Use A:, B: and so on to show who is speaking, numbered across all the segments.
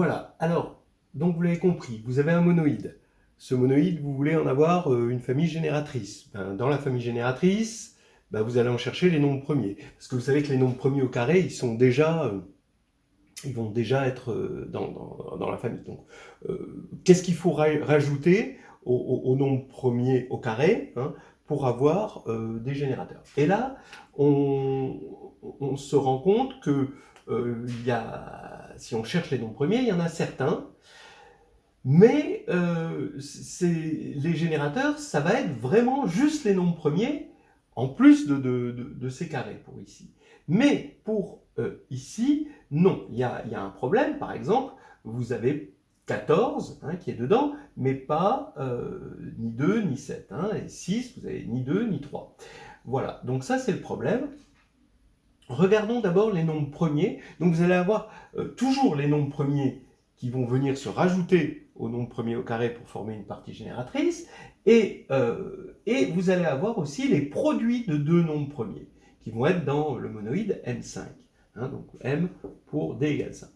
A: Voilà, alors, donc vous l'avez compris, vous avez un monoïde. Ce monoïde, vous voulez en avoir une famille génératrice. Ben, dans la famille génératrice, ben, vous allez en chercher les nombres premiers. Parce que vous savez que les nombres premiers au carré, ils vont déjà être dans la famille. Donc, qu'est-ce qu'il faut rajouter au nombre premier au carré, hein, pour avoir des générateurs? Et là, on se rend compte que si on cherche les nombres premiers, il y en a certains, mais les générateurs, ça va être vraiment juste les nombres premiers, en plus de ces carrés pour ici. Mais pour ici, non, il y a un problème. Par exemple, vous avez 14 hein, qui est dedans, mais pas ni 2 ni 7. Hein, et 6, vous avez ni 2 ni 3. Voilà, donc ça c'est le problème. Regardons d'abord les nombres premiers. Donc vous allez avoir toujours les nombres premiers qui vont venir se rajouter au nombre premier au carré pour former une partie génératrice. Et vous allez avoir aussi les produits de deux nombres premiers qui vont être dans le monoïde M5. Hein, donc M pour D égale 5.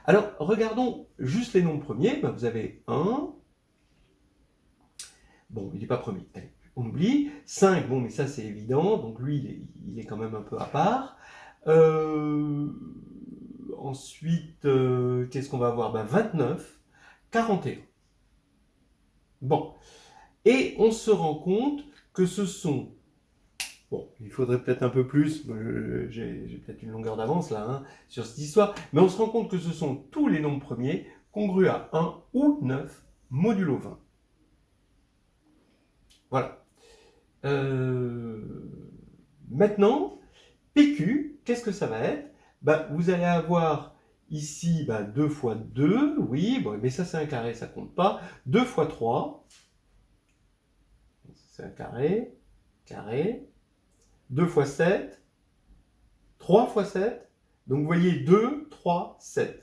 A: Alors regardons juste les nombres premiers. Ben, vous avez 1. Bon, il n'est pas premier. Allez, on oublie. 5, bon, mais ça c'est évident. Donc lui, il est quand même un peu à part. Ensuite, qu'est-ce qu'on va avoir? Ben, 29, 41. Bon. Et on se rend compte que ce sont... Bon, il faudrait peut-être un peu plus, j'ai peut-être une longueur d'avance là, hein, sur cette histoire, mais on se rend compte que ce sont tous les nombres premiers congrus à 1 ou 9 modulo 20. Voilà. Maintenant, PQ, qu'est-ce que ça va être? Ben, vous allez avoir ici 2 fois 2, oui, bon, mais ça c'est un carré, ça compte pas. 2 fois 3, c'est un carré, carré. 2 fois 7, 3 fois 7, donc vous voyez 2, 3, 7.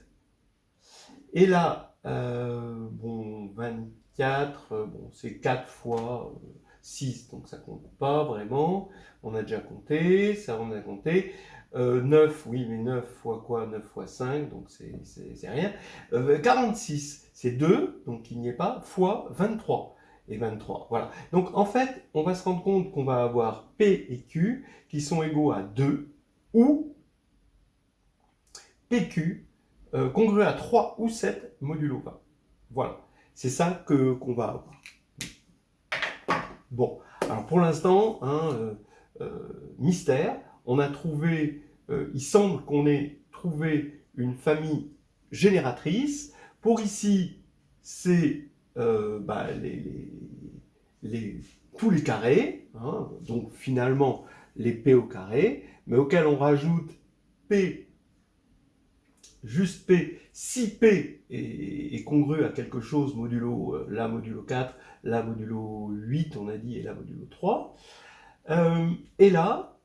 A: Et là, bon, 24, bon, c'est 4 fois 6, donc ça compte pas vraiment. On a déjà compté, ça on a compté. 9, oui, mais 9 fois quoi? 9 fois 5, donc c'est rien. 46, c'est 2, donc il n'y est pas, fois 23. Et 23, voilà. Donc en fait, on va se rendre compte qu'on va avoir P et Q qui sont égaux à 2, ou PQ congrue à 3 ou 7 modulo 20. Voilà, c'est ça qu'on va avoir. Bon, alors pour l'instant, hein, mystère, on a trouvé, il semble qu'on ait trouvé une famille génératrice. Pour ici, c'est tous les carrés, hein, donc finalement les P au carré, mais auxquels on rajoute P, juste P, si P est congru à quelque chose modulo, là modulo 4, là modulo 8 on a dit, et là modulo 3. Et là,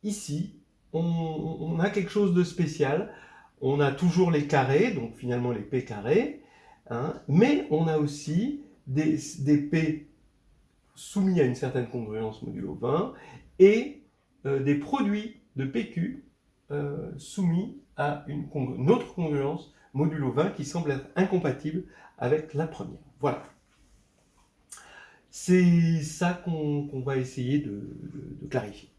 A: ici, on a quelque chose de spécial. On a toujours les carrés, donc finalement les P carrés, hein, mais on a aussi des P soumis à une certaine congruence modulo 20 et des produits de PQ soumis à une autre congruence modulo 20 qui semble être incompatible avec la première. Voilà. C'est ça qu'on va essayer de clarifier.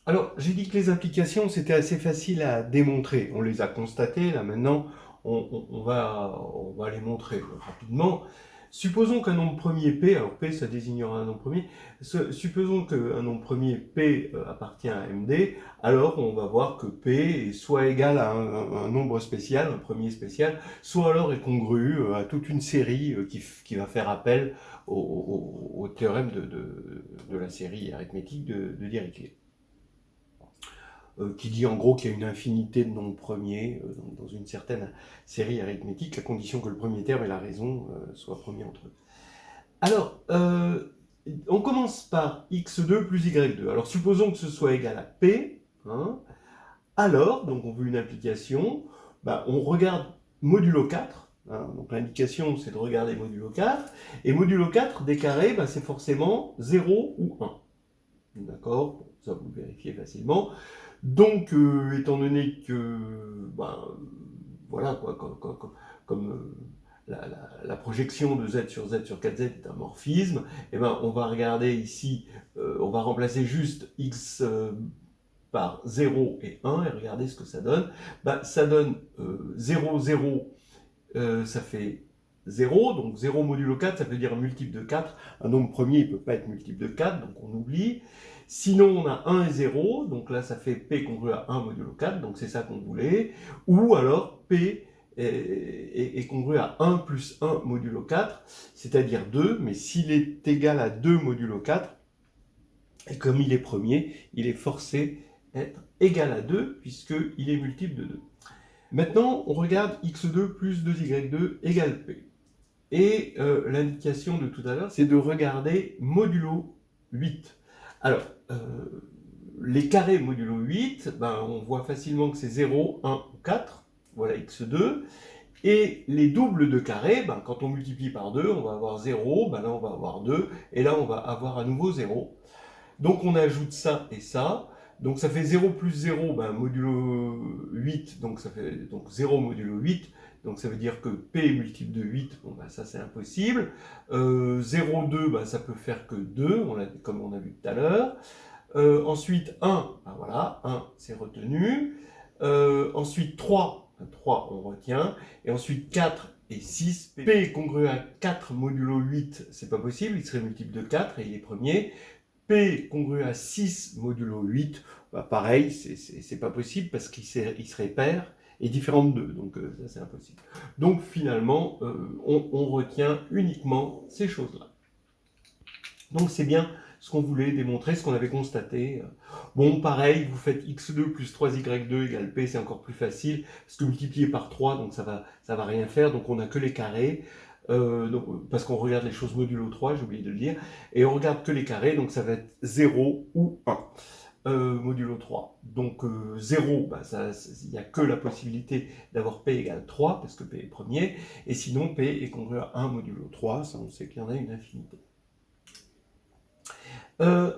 A: Alors, j'ai dit que les implications, c'était assez facile à démontrer. On les a constatées, là maintenant, on va les montrer rapidement. Supposons qu'un nombre premier P, alors P ça désignera un nombre premier, supposons qu'un nombre premier P appartient à MD, alors on va voir que P est soit égal à un nombre spécial, un premier spécial, soit alors est congru à toute une série qui va faire appel au théorème de la série arithmétique de Dirichlet. Qui dit en gros qu'il y a une infinité de nombres premiers dans une certaine série arithmétique, à condition que le premier terme et la raison soient premiers entre eux. Alors, on commence par x2 plus y2. Alors, supposons que ce soit égal à p. Hein, alors, donc on veut une application, on regarde modulo 4. Hein, donc l'indication, c'est de regarder modulo 4. Et modulo 4 des carrés, c'est forcément 0 ou 1. D'accord? Ça, vous le vérifiez facilement. Donc, étant donné que, voilà, projection de z sur 4z est un morphisme, et ben on va regarder ici, on va remplacer juste x par 0 et 1, et regarder ce que ça donne. Ben, ça donne 0, 0, ça fait 0, donc 0 modulo 4, ça veut dire un multiple de 4. Un nombre premier, il ne peut pas être multiple de 4, donc on oublie. Sinon, on a 1 et 0, donc là, ça fait P congru à 1 modulo 4, donc c'est ça qu'on voulait. Ou alors, P est congru à 1 plus 1 modulo 4, c'est-à-dire 2, mais s'il est égal à 2 modulo 4, et comme il est premier, il est forcé d'être égal à 2, puisqu'il est multiple de 2. Maintenant, on regarde x2 plus 2y2 égale p. Et l'indication de tout à l'heure, c'est de regarder modulo 8. Alors, les carrés modulo 8, ben, on voit facilement que c'est 0, 1 ou 4. Voilà x2. Et les doubles de carrés, ben, quand on multiplie par 2, on va avoir 0, ben là on va avoir 2, et là on va avoir à nouveau 0. Donc on ajoute ça et ça. Donc ça fait 0 plus 0, ben, modulo 8, donc ça fait donc 0 modulo 8. Donc ça veut dire que P est multiple de 8, bon, ben, ça c'est impossible. 0,2, ben, ça peut faire que 2, comme on a vu tout à l'heure. Ensuite 1, ben, voilà, 1 c'est retenu. Ensuite 3, ben, 3 on retient. Et ensuite 4 et 6, P est congru à 4 modulo 8, c'est pas possible, il serait multiple de 4 et il est premier. P congru à 6 modulo 8, bah pareil, c'est pas possible parce qu'il serait pair et différent de 2, donc ça c'est impossible. Donc finalement, on retient uniquement ces choses-là. Donc c'est bien ce qu'on voulait démontrer, ce qu'on avait constaté. Bon, pareil, vous faites x2 plus 3y2 égale p, c'est encore plus facile, parce que multiplié par 3, donc ça va rien faire, donc on n'a que les carrés. Donc, parce qu'on regarde les choses modulo 3, j'ai oublié de le dire, et on regarde que les carrés, donc ça va être 0 ou 1, modulo 3. Donc 0, bah, il n'y a que la possibilité d'avoir P égale 3, parce que P est premier, et sinon P est congru à 1 modulo 3, ça on sait qu'il y en a une infinité.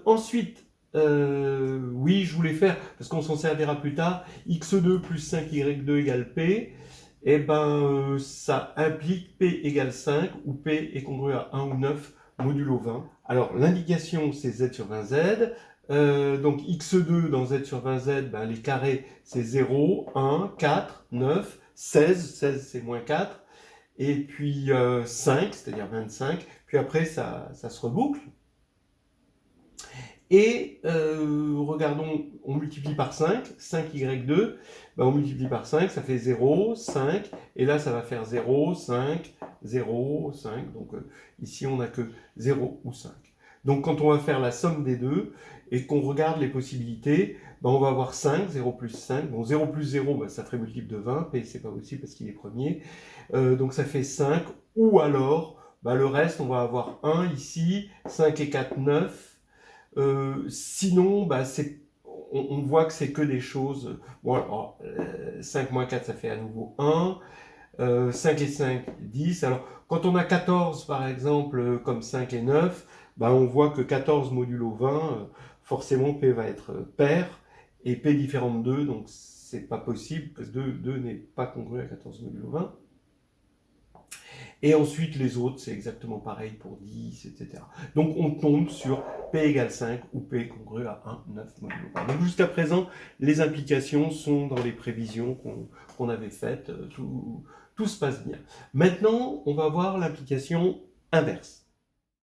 A: Ensuite, oui, je voulais faire, parce qu'on s'en servira plus tard, x2 plus 5y2 égale P, et ben ça implique P égale 5, où P est congru à 1 ou 9 modulo 20. Alors l'indication c'est Z sur 20Z, donc x2 dans Z sur 20Z, ben, les carrés c'est 0, 1, 4, 9, 16, 16 c'est moins 4, et puis 5, c'est-à-dire 25, puis après ça se reboucle. Et regardons, on multiplie par 5, 5y2, ben on multiplie par 5, ça fait 0, 5, et là ça va faire 0, 5, 0, 5, donc ici on n'a que 0 ou 5. Donc quand on va faire la somme des deux, et qu'on regarde les possibilités, ben on va avoir 5, 0 plus 5, bon 0 plus 0, ben ça ferait multiple de 20, P c'est pas possible parce qu'il est premier, donc ça fait 5, ou alors, ben le reste on va avoir 1 ici, 5 et 4, 9, sinon, bah, on voit que c'est que des choses. Bon, alors, 5 moins 4, ça fait à nouveau 1. 5 et 5, 10. Alors, quand on a 14, par exemple, comme 5 et 9, bah, on voit que 14 modulo 20, forcément, P va être pair, et P différent de 2, donc c'est pas possible, parce que 2 n'est pas congru à 14 modulo 20. Et ensuite, les autres, c'est exactement pareil pour 10, etc. Donc, on tombe sur P égale 5 ou P congru à 1, 9 modulo 1. Donc, jusqu'à présent, les implications sont dans les prévisions qu'on avait faites. Tout se passe bien. Maintenant, on va voir l'implication inverse.